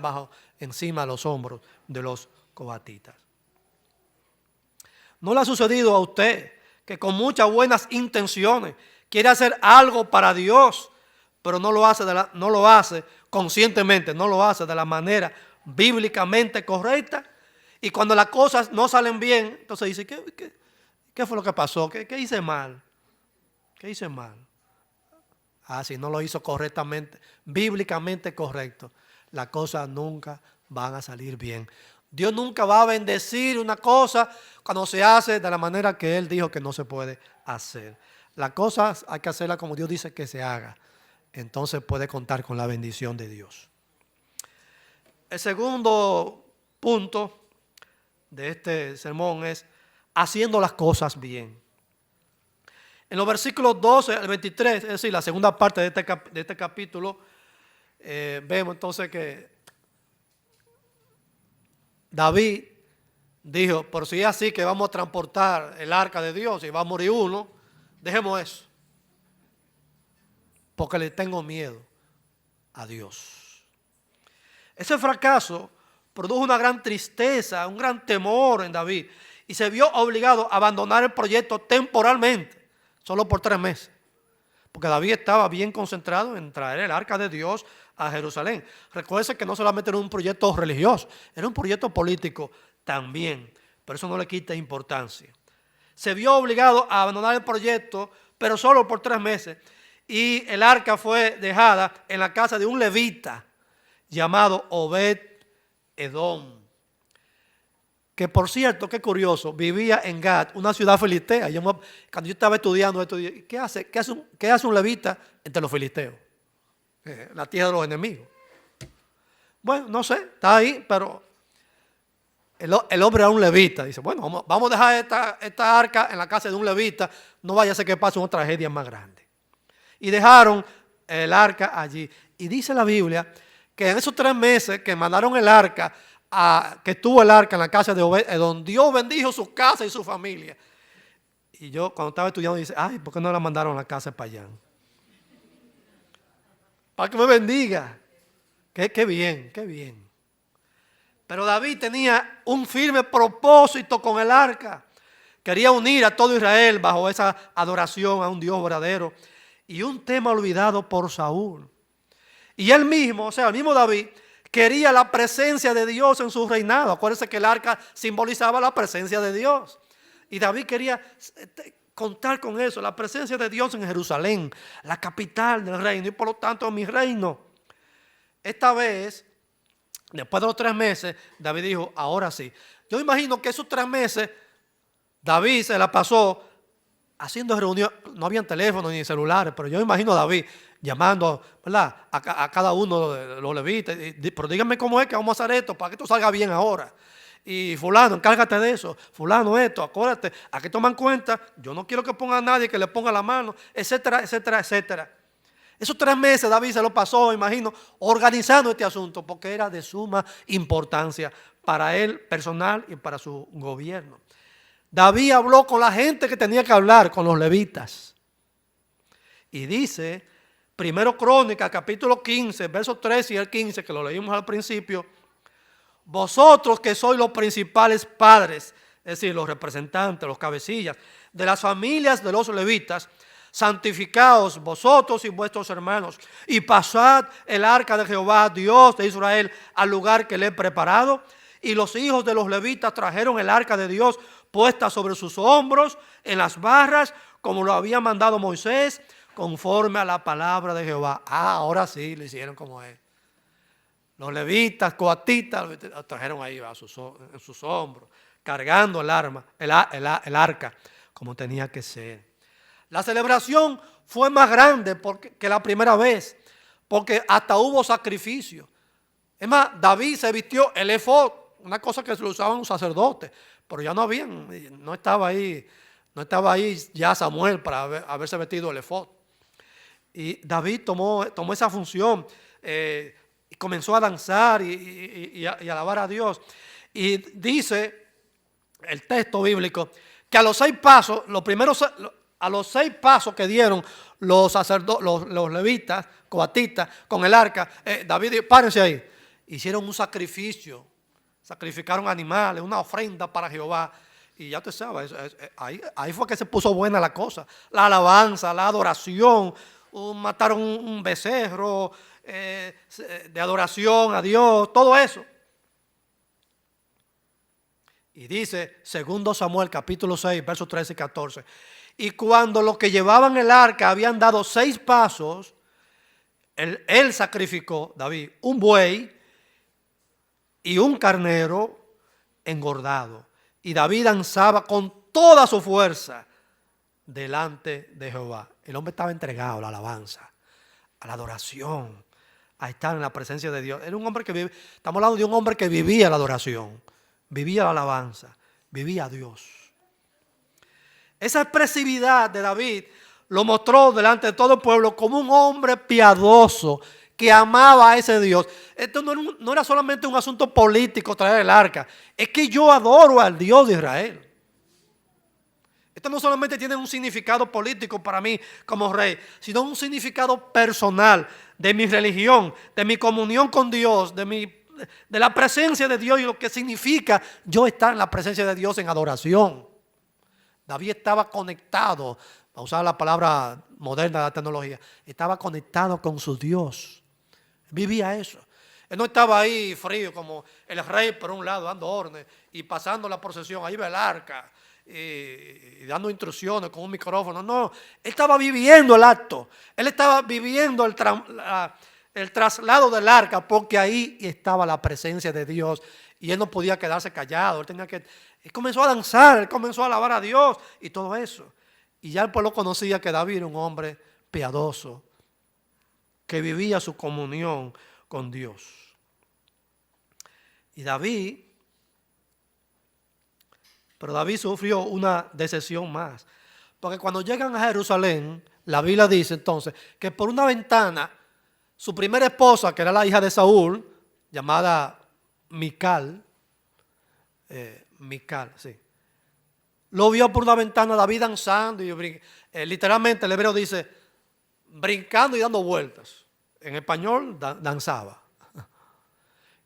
encima de los hombros de los coatitas. ¿No le ha sucedido a usted que con muchas buenas intenciones quiere hacer algo para Dios, pero no lo hace conscientemente, no lo hace de la manera bíblicamente correcta? Y cuando las cosas no salen bien, entonces dice, ¿qué fue lo que pasó? ¿Qué hice mal? ¿Qué hice mal? Si no lo hizo correctamente, bíblicamente correcto, las cosas nunca van a salir bien. Dios nunca va a bendecir una cosa cuando se hace de la manera que Él dijo que no se puede hacer. Las cosas hay que hacerlas como Dios dice que se haga. Entonces puede contar con la bendición de Dios. El segundo punto de este sermón es haciendo las cosas bien. En los versículos 12 al 23, es decir, la segunda parte de este capítulo, vemos entonces que David dijo, por si es así que vamos a transportar el arca de Dios y va a morir uno, dejemos eso, porque le tengo miedo a Dios. Ese fracaso produjo una gran tristeza, un gran temor en David y se vio obligado a abandonar el proyecto temporalmente. Solo por 3 meses. Porque David estaba bien concentrado en traer el arca de Dios a Jerusalén. Recuerden que no solamente era un proyecto religioso, era un proyecto político también. Pero eso no le quita importancia. Se vio obligado a abandonar el proyecto, pero solo por 3 meses. y el arca fue dejada en la casa de un levita llamado Obed-Edom, que por cierto, qué curioso, vivía en Gat, una ciudad filistea. Cuando yo estaba estudiando esto, dije, ¿qué hace un levita entre los filisteos? La tierra de los enemigos. Bueno, no sé, está ahí, pero el hombre era un levita. Dice, bueno, vamos a dejar esta arca en la casa de un levita, no vaya a ser que pase una tragedia más grande. Y dejaron el arca allí. Y dice la Biblia que en esos 3 meses que mandaron el arca, que estuvo el arca en la casa de Obed-Edom, Dios bendijo su casa y su familia. Y yo cuando estaba estudiando dice, ay, ¿por qué no la mandaron a la casa de Payán? Para que me bendiga. Qué bien, qué bien. Pero David tenía un firme propósito con el arca. Quería unir a todo Israel bajo esa adoración a un Dios verdadero. Y un tema olvidado por Saúl. Y él mismo, o sea, el mismo David, quería la presencia de Dios en su reinado. Acuérdense que el arca simbolizaba la presencia de Dios. Y David quería contar con eso, la presencia de Dios en Jerusalén, la capital del reino y por lo tanto mi reino. Esta vez, después de los 3 meses, David dijo, ahora sí. Yo imagino que esos 3 meses, David se la pasó haciendo reuniones, no habían teléfonos ni celulares, pero yo imagino a David llamando, ¿verdad?, a cada uno de los levitas, pero díganme cómo es que vamos a hacer esto para que esto salga bien ahora. Y fulano, encárgate de eso, fulano esto, acuérdate, a que toman cuenta, yo no quiero que ponga a nadie que le ponga la mano, etcétera, etcétera, etcétera. Esos 3 meses David se lo pasó, imagino, organizando este asunto, porque era de suma importancia para él personal y para su gobierno. David habló con la gente que tenía que hablar, con los levitas. Y dice, 1 Crónicas, capítulo 15, versos 13 y el 15, que lo leímos al principio, vosotros que sois los principales padres, es decir, los representantes, los cabecillas, de las familias de los levitas, santificaos vosotros y vuestros hermanos, y pasad el arca de Jehová, Dios de Israel, al lugar que le he preparado. Y los hijos de los levitas trajeron el arca de Dios puesta sobre sus hombros en las barras, como lo había mandado Moisés, conforme a la palabra de Jehová. Ahora sí lo hicieron como es. Los levitas, coatitas, lo trajeron ahí en sus hombros, cargando el arca, como tenía que ser. La celebración fue más grande que la primera vez, porque hasta hubo sacrificio. Es más, David se vistió el efod, una cosa que se lo usaban los sacerdotes, pero ya no estaba ahí ya Samuel para haberse vestido el efod. Y David tomó esa función y comenzó a danzar y alabar a Dios. Y dice el texto bíblico que a los 6 pasos, a los 6 pasos que dieron los levitas, coatitas, con el arca, David dijo, párense ahí. Hicieron un sacrificio, sacrificaron animales, una ofrenda para Jehová. Y ya te sabes, ahí fue que se puso buena la cosa. La alabanza, la adoración, mataron un becerro de adoración a Dios, todo eso. Y dice, 2 Samuel capítulo 6, versos 13 y 14. Y cuando los que llevaban el arca habían dado 6 pasos, él sacrificó, David, un buey y un carnero engordado. Y David danzaba con toda su fuerza delante de Jehová. El hombre estaba entregado a la alabanza, a la adoración, a estar en la presencia de Dios. Era un hombre estamos hablando de un hombre que vivía la adoración, vivía la alabanza, vivía a Dios. Esa expresividad de David lo mostró delante de todo el pueblo como un hombre piadoso que amaba a ese Dios. Esto no era solamente un asunto político traer el arca, es que yo adoro al Dios de Israel. Esto no solamente tiene un significado político para mí como rey, sino un significado personal de mi religión, de mi comunión con Dios, de la presencia de Dios y lo que significa yo estar en la presencia de Dios en adoración. David estaba conectado, a usar la palabra moderna de la tecnología, estaba conectado con su Dios. Vivía eso. Él no estaba ahí frío como el rey por un lado dando órdenes y pasando la procesión, ahí va el arca y dando instrucciones con un micrófono. No, él estaba viviendo el acto. Él estaba viviendo el traslado del arca, porque ahí estaba la presencia de Dios y él no podía quedarse callado. Él comenzó a danzar, él comenzó a alabar a Dios y todo eso. Y ya el pueblo conocía que David era un hombre piadoso, que vivía su comunión con Dios. Y pero David sufrió una decepción más. Porque cuando llegan a Jerusalén, la Biblia dice entonces que por una ventana, su primera esposa, que era la hija de Saúl, llamada Mical, sí, lo vio por una ventana David danzando y literalmente el hebreo dice brincando y dando vueltas. En español danzaba.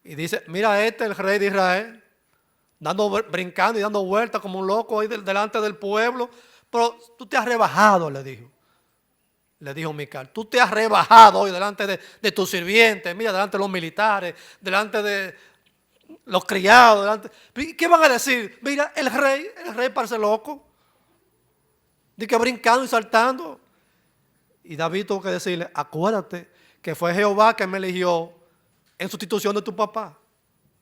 Y dice, mira el rey de Israel, brincando y dando vueltas como un loco ahí delante del pueblo. Pero tú te has rebajado, le dijo Mical. Tú te has rebajado hoy delante de tus sirvientes, mira, delante de los militares, delante de los criados. ¿Qué van a decir? Mira, el rey parece loco. Dice que brincando y saltando. Y David tuvo que decirle, acuérdate que fue Jehová que me eligió en sustitución de tu papá,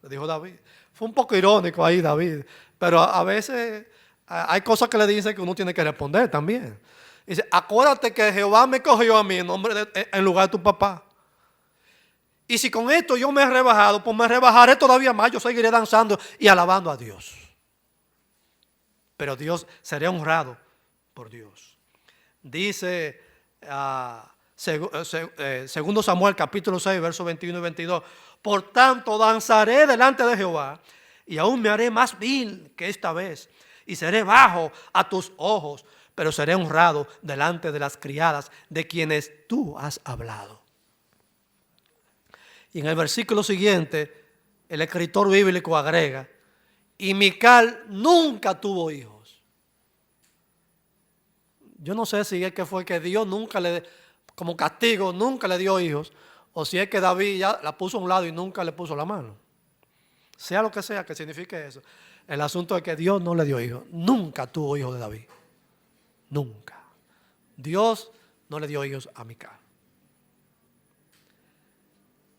le dijo David. Fue un poco irónico ahí David, pero a veces hay cosas que le dicen que uno tiene que responder también. Dice, acuérdate que Jehová me cogió a mí en lugar de tu papá. Y si con esto yo me he rebajado, pues me rebajaré todavía más. Yo seguiré danzando y alabando a Dios. Pero Dios, seré honrado por Dios. Dice segundo Samuel capítulo 6 versos 21 y 22. Por tanto danzaré delante de Jehová y aún me haré más vil que esta vez y seré bajo a tus ojos, pero seré honrado delante de las criadas de quienes tú has hablado. Y en el versículo siguiente el escritor bíblico agrega, y Mical nunca tuvo hijos. Yo no sé si es que fue que Dios como castigo, nunca le dio hijos, o si es que David ya la puso a un lado y nunca le puso la mano. Sea lo que sea que signifique eso. El asunto es que Dios no le dio hijos. Nunca tuvo hijos de David. Nunca. Dios no le dio hijos a Mical.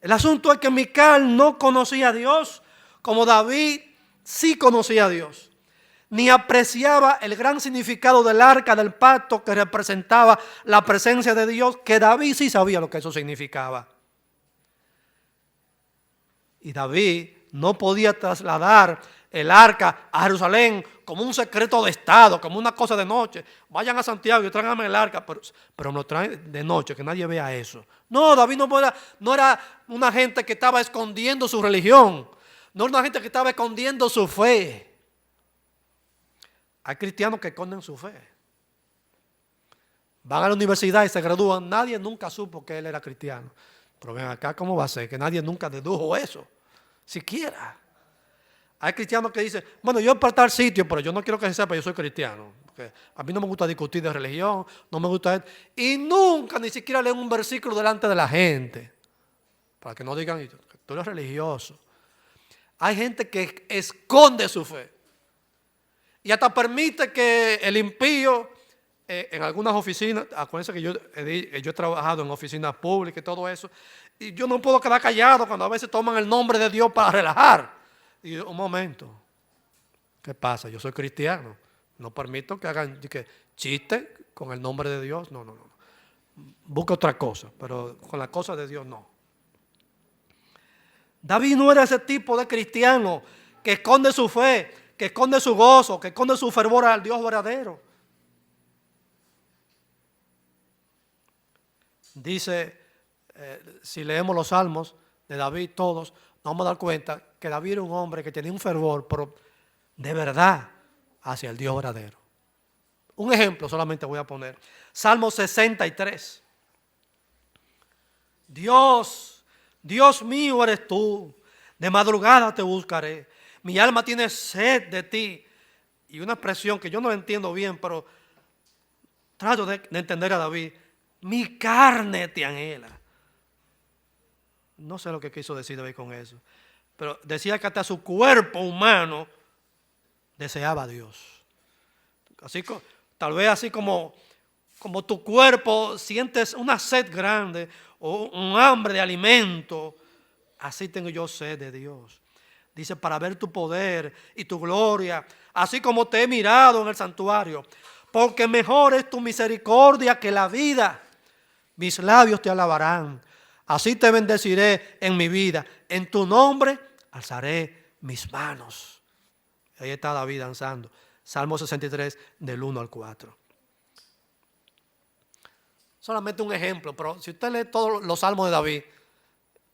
El asunto es que Mical no conocía a Dios como David sí conocía a Dios. Ni apreciaba el gran significado del arca del pacto que representaba la presencia de Dios, que David sí sabía lo que eso significaba. Y David no podía trasladar el arca a Jerusalén como un secreto de Estado, como una cosa de noche. Vayan a Santiago y tráiganme el arca, pero me lo traen de noche, que nadie vea eso. No, David no era una gente que estaba escondiendo su religión, no era una gente que estaba escondiendo su fe. Hay cristianos que esconden su fe. Van a la universidad y se gradúan. Nadie nunca supo que él era cristiano. Pero ven acá, ¿cómo va a ser? Que nadie nunca dedujo eso. Siquiera. Hay cristianos que dicen, bueno, yo para tal sitio, pero yo no quiero que se sepa, yo soy cristiano. Porque a mí no me gusta discutir de religión, no me gusta esto. Y nunca ni siquiera leen un versículo delante de la gente. Para que no digan que tú eres religioso. Hay gente que esconde su fe. Y hasta permite que el impío, en algunas oficinas, acuérdense que yo he trabajado en oficinas públicas y todo eso, y yo no puedo quedar callado cuando a veces toman el nombre de Dios para relajar. Y yo, un momento, ¿qué pasa? Yo soy cristiano, no permito que hagan chistes con el nombre de Dios, no. Busca otra cosa, pero con la cosa de Dios no. David no era ese tipo de cristiano que esconde su fe, que esconde su gozo, que esconde su fervor al Dios verdadero. Dice, si leemos los salmos de David todos, nos vamos a dar cuenta que David era un hombre que tenía un fervor, pero de verdad, hacia el Dios verdadero. Un ejemplo solamente voy a poner. Salmo 63. Dios mío eres tú, de madrugada te buscaré. Mi alma tiene sed de ti. Y una expresión que yo no entiendo bien, pero trato de entender a David. Mi carne te anhela. No sé lo que quiso decir David con eso, pero decía que hasta su cuerpo humano deseaba a Dios. Así, tal vez así como tu cuerpo sientes una sed grande o un hambre de alimento, así tengo yo sed de Dios. Dice, para ver tu poder y tu gloria, así como te he mirado en el santuario, porque mejor es tu misericordia que la vida. Mis labios te alabarán. Así te bendeciré en mi vida. En tu nombre alzaré mis manos. Ahí está David danzando. Salmo 63, del 1 al 4. Solamente un ejemplo, pero si usted lee todos los salmos de David,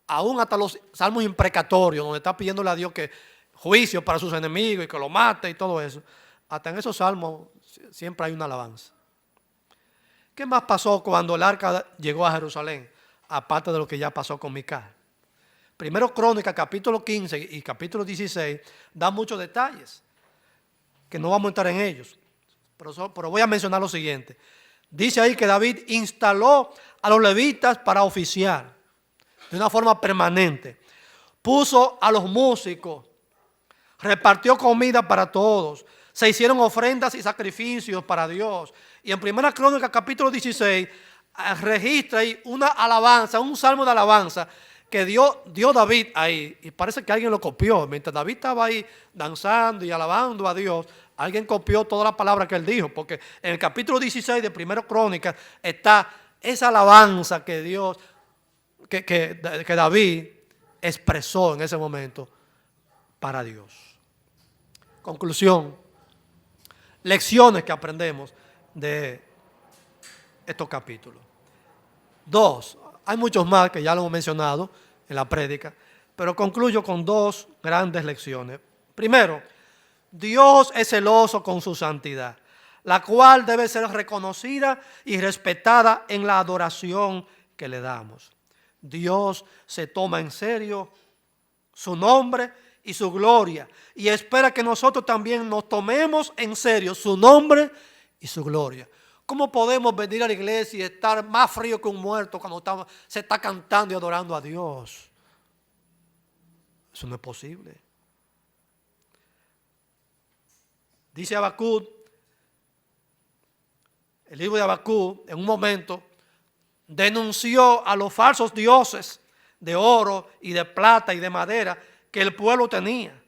aún hasta los salmos imprecatorios, donde está pidiéndole a Dios que juicio para sus enemigos y que lo mate y todo eso, hasta en esos salmos siempre hay una alabanza. ¿Qué más pasó cuando el arca llegó a Jerusalén? Aparte de lo que ya pasó con Mical. Primero Crónicas, capítulo 15 y capítulo 16, dan muchos detalles, que no vamos a entrar en ellos. Pero voy a mencionar lo siguiente. Dice ahí que David instaló a los levitas para oficiar de una forma permanente. Puso a los músicos, repartió comida para todos, se hicieron ofrendas y sacrificios para Dios. Y en Primera Crónica, capítulo 16, registra ahí una alabanza, un salmo de alabanza que dio David ahí. Y parece que alguien lo copió. Mientras David estaba ahí danzando y alabando a Dios, alguien copió todas las palabras que él dijo. Porque en el capítulo 16 de Primera Crónica está esa alabanza que Dios, que David expresó en ese momento para Dios. Conclusión. Lecciones que aprendemos de estos capítulos. 2. Hay muchos más que ya lo hemos mencionado en la prédica, pero concluyo con 2 grandes lecciones. Primero, Dios es celoso con su santidad, la cual debe ser reconocida y respetada en la adoración que le damos. Dios se toma en serio su nombre y su gloria y espera que nosotros también nos tomemos en serio su nombre y su gloria. ¿Cómo podemos venir a la iglesia y estar más frío que un muerto cuando se está cantando y adorando a Dios? Eso no es posible. Dice Habacuc, el libro de Habacuc, en un momento, denunció a los falsos dioses de oro y de plata y de madera que el pueblo tenía.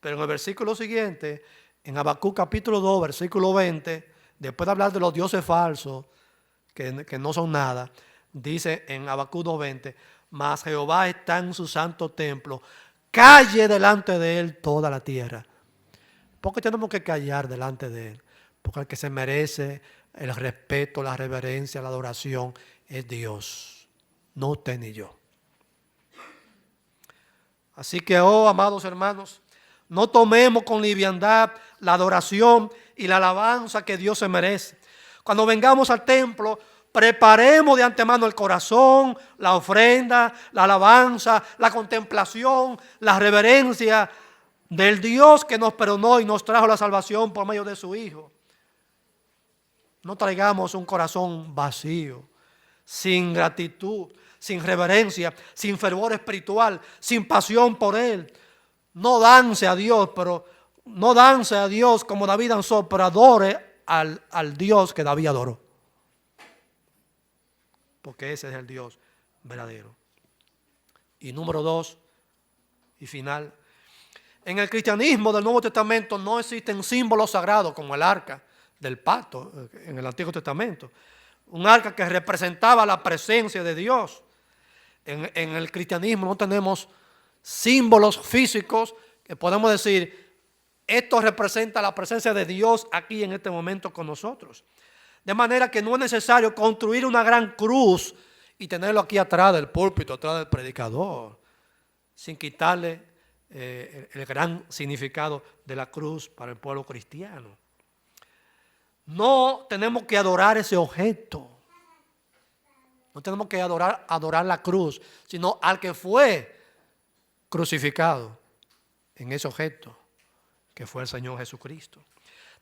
Pero en el versículo siguiente, en Habacuc capítulo 2, versículo 20, después de hablar de los dioses falsos, que no son nada, dice en Habacuc 2:20, mas Jehová está en su santo templo, calle delante de él toda la tierra. ¿Por qué tenemos que callar delante de él? Porque el que se merece el respeto, la reverencia, la adoración es Dios, no usted ni yo. Así que, amados hermanos, no tomemos con liviandad la adoración y la alabanza que Dios se merece. Cuando vengamos al templo, preparemos de antemano el corazón, la ofrenda, la alabanza, la contemplación, la reverencia del Dios que nos perdonó y nos trajo la salvación por medio de su Hijo. No traigamos un corazón vacío, sin gratitud, sin reverencia, sin fervor espiritual, sin pasión por Él. No dance a Dios, pero no dance a Dios como David danzó, pero adore al Dios que David adoró. Porque ese es el Dios verdadero. Y número 2, y final. En el cristianismo del Nuevo Testamento no existen símbolos sagrados como el arca del pacto en el Antiguo Testamento. Un arca que representaba la presencia de Dios. En el cristianismo no tenemos símbolos físicos que podemos decir, esto representa la presencia de Dios aquí en este momento con nosotros. De manera que no es necesario construir una gran cruz y tenerlo aquí atrás del púlpito, atrás del predicador, sin quitarle el gran significado de la cruz para el pueblo cristiano. No tenemos que adorar ese objeto. No tenemos que adorar la cruz, sino al que fue crucificado en ese objeto, que fue el Señor Jesucristo.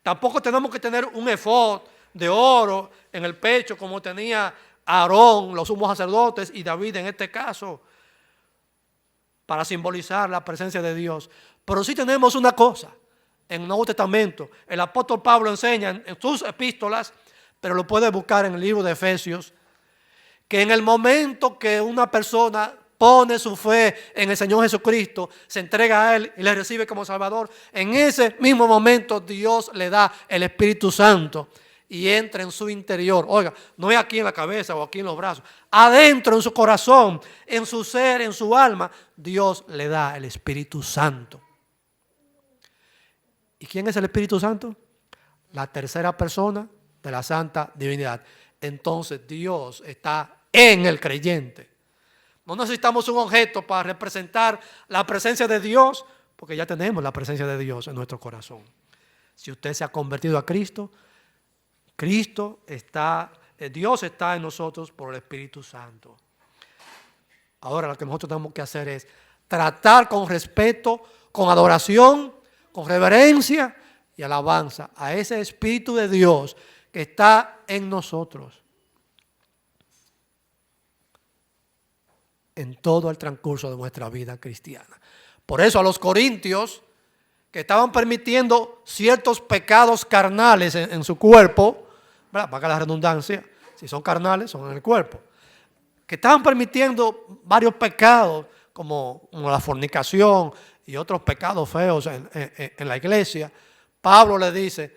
Tampoco tenemos que tener un efod de oro en el pecho como tenía Aarón, los sumos sacerdotes y David en este caso. para simbolizar la presencia de Dios. Pero sí tenemos una cosa en el Nuevo Testamento. El apóstol Pablo enseña en sus epístolas, pero lo puede buscar en el libro de Efesios, que en el momento que una persona pone su fe en el Señor Jesucristo, se entrega a Él y le recibe como Salvador, en ese mismo momento Dios le da el Espíritu Santo y entra en su interior. Oiga, no es aquí en la cabeza o aquí en los brazos, adentro en su corazón, en su ser, en su alma, Dios le da el Espíritu Santo. ¿Y quién es el Espíritu Santo? La tercera persona de la Santa Divinidad. Entonces Dios está en el creyente. No necesitamos un objeto para representar la presencia de Dios, porque ya tenemos la presencia de Dios en nuestro corazón. Si usted se ha convertido a Cristo, Dios está en nosotros por el Espíritu Santo. Ahora lo que nosotros tenemos que hacer es tratar con respeto, con adoración, con reverencia y alabanza a ese Espíritu de Dios que está en nosotros en todo el transcurso de nuestra vida cristiana. Por eso a los corintios, que estaban permitiendo ciertos pecados carnales en su cuerpo, para la redundancia, si son carnales, son en el cuerpo, que estaban permitiendo varios pecados, como la fornicación y otros pecados feos en la iglesia, Pablo le dice: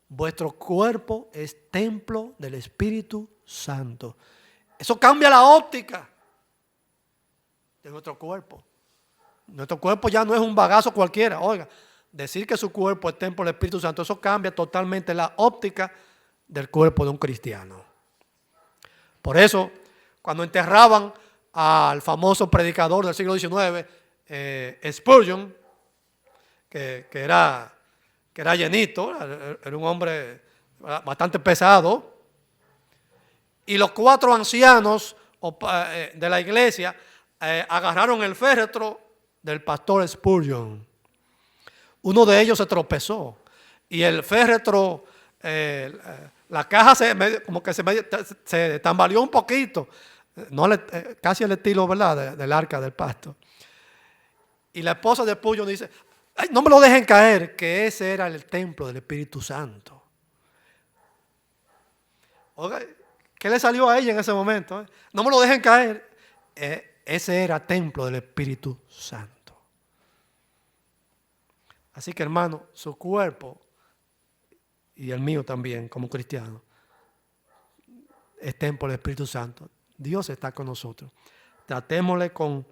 vuestro cuerpo es templo del Espíritu Santo. Eso cambia la óptica de nuestro cuerpo. Nuestro cuerpo ya no es un bagazo cualquiera. Oiga, decir que su cuerpo es templo del Espíritu Santo, eso cambia totalmente la óptica del cuerpo de un cristiano. Por eso, cuando enterraban al famoso predicador del siglo XIX, Spurgeon, que era llenito, era un hombre bastante pesado, y los 4 ancianos de la iglesia agarraron el féretro del pastor Spurgeon. Uno de ellos se tropezó y el féretro, la caja se tambaleó un poquito, casi el estilo, ¿verdad?, del arca del pacto. Y la esposa de Spurgeon dice: ay, no me lo dejen caer, que ese era el templo del Espíritu Santo. Oiga, ¿qué le salió a ella en ese momento? No me lo dejen caer. Ese era templo del Espíritu Santo. Así que, hermano, su cuerpo y el mío también como cristiano es templo del Espíritu Santo. Dios está con nosotros. Tratémosle con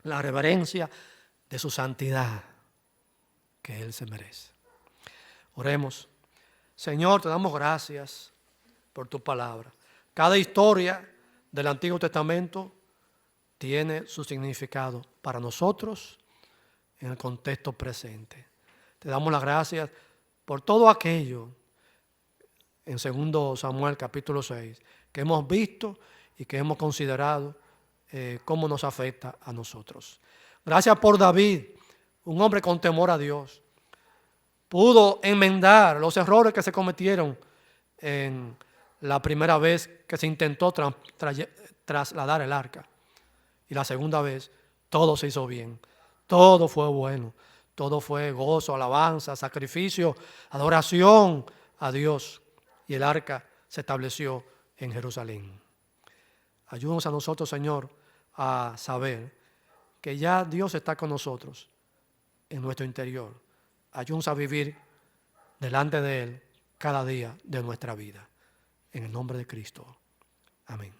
la reverencia de su santidad que Él se merece. Oremos. Señor, te damos gracias por tu palabra. Cada historia del Antiguo Testamento tiene su significado para nosotros en el contexto presente. Te damos las gracias por todo aquello en 2 Samuel capítulo 6 que hemos visto y que hemos considerado cómo nos afecta a nosotros. Gracias por David, un hombre con temor a Dios. Pudo enmendar los errores que se cometieron en la primera vez que se intentó trasladar el arca. Y la segunda vez, todo se hizo bien. Todo fue bueno. Todo fue gozo, alabanza, sacrificio, adoración a Dios. Y el arca se estableció en Jerusalén. Ayúdanos a nosotros, Señor, a saber que ya Dios está con nosotros en nuestro interior. Ayúdanos a vivir delante de Él cada día de nuestra vida. En el nombre de Cristo. Amén.